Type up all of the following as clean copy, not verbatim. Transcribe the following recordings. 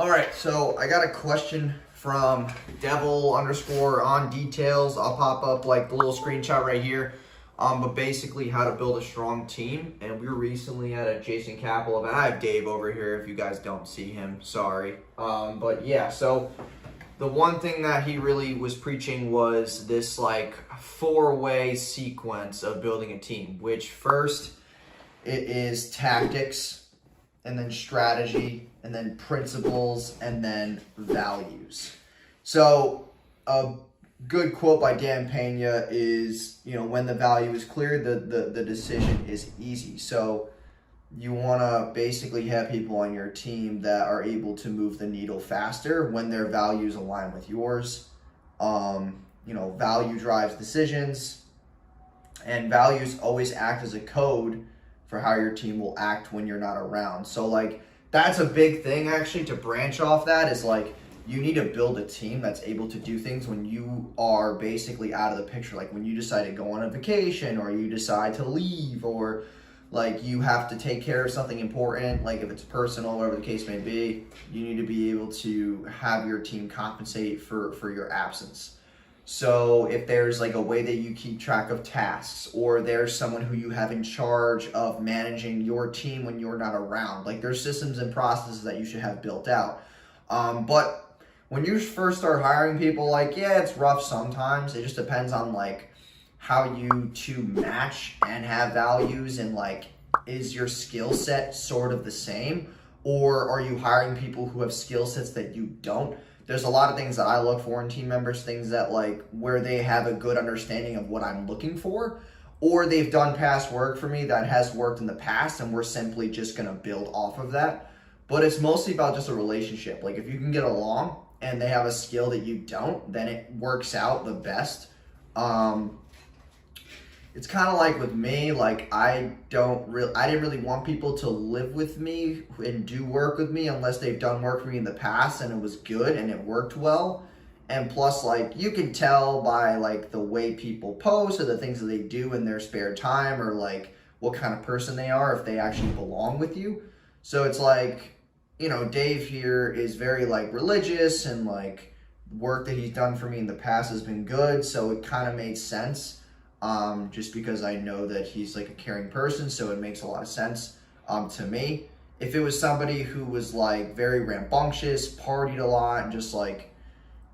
All right, so I got a question from devil_on details. I'll pop up like the little screenshot right here. But basically how to build a strong team. And we were recently at a Jason Capital event. I have Dave over here if you guys don't see him, sorry. But yeah, so the one thing that he really was preaching was this like 4-way sequence of building a team, which first it is tactics, and then strategy, and then principles, and then values. So a good quote by Dan Pena is, when the value is clear, the decision is easy. So you want to basically have people on your team that are able to move the needle faster when their values align with yours. Value drives decisions, and values always act as a code for how your team will act when you're not around. So like that's a big thing actually to branch off that is like you need to build a team that's able to do things when you are basically out of the picture. Like when you decide to go on a vacation, or you decide to leave, or like you have to take care of something important, like if it's personal, whatever the case may be, you need to be able to have your team compensate for your absence. So if there's like a way that you keep track of tasks, or there's someone who you have in charge of managing your team when you're not around, like there's systems and processes that you should have built out. But when you first start hiring people, like, yeah, it's rough sometimes. It just depends on like how you two match and have values, and like, is your skill set sort of the same, or are you hiring people who have skill sets that you don't? There's a lot of things that I look for in team members, things that like where they have a good understanding of what I'm looking for, or they've done past work for me that has worked in the past, and we're simply just going to build off of that. But it's mostly about just a relationship. Like if you can get along and they have a skill that you don't, then it works out the best. It's kind of like with me, like I didn't really want people to live with me and do work with me unless they've done work for me in the past and it was good and it worked well. And plus, like, you can tell by like the way people post or the things that they do in their spare time, or like what kind of person they are, if they actually belong with you. So it's like, Dave here is very like religious, and like work that he's done for me in the past has been good. So it kind of made sense. Just because I know that he's like a caring person, so it makes a lot of sense to me. If it was somebody who was like very rambunctious, partied a lot, and just like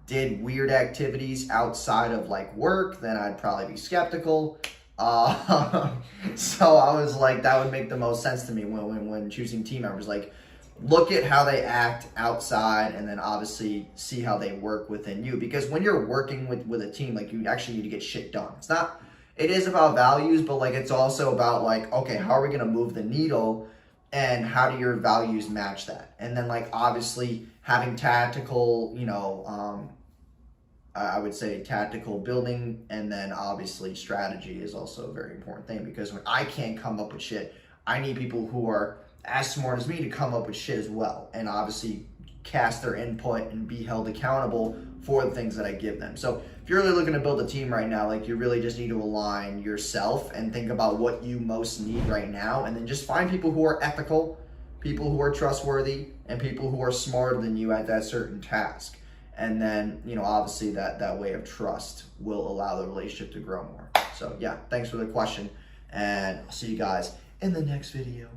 did weird activities outside of like work, then I'd probably be skeptical. So I was like, that would make the most sense to me when choosing team members. Like, look at how they act outside, and then obviously see how they work within you. Because when you're working with a team, like, you actually need to get shit done. It is about values, but like it's also about like, okay, how are we going to move the needle, and how do your values match that? And then like obviously having tactical, I would say tactical building, and then obviously strategy is also a very important thing, because when I can't come up with shit, I need people who are as smart as me to come up with shit as well, and obviously cast their input and be held accountable for the things that I give them. So if you're really looking to build a team right now, like you really just need to align yourself and think about what you most need right now, and then just find people who are ethical, people who are trustworthy, and people who are smarter than you at that certain task. And then, obviously that way of trust will allow the relationship to grow more. So yeah, thanks for the question, and I'll see you guys in the next video.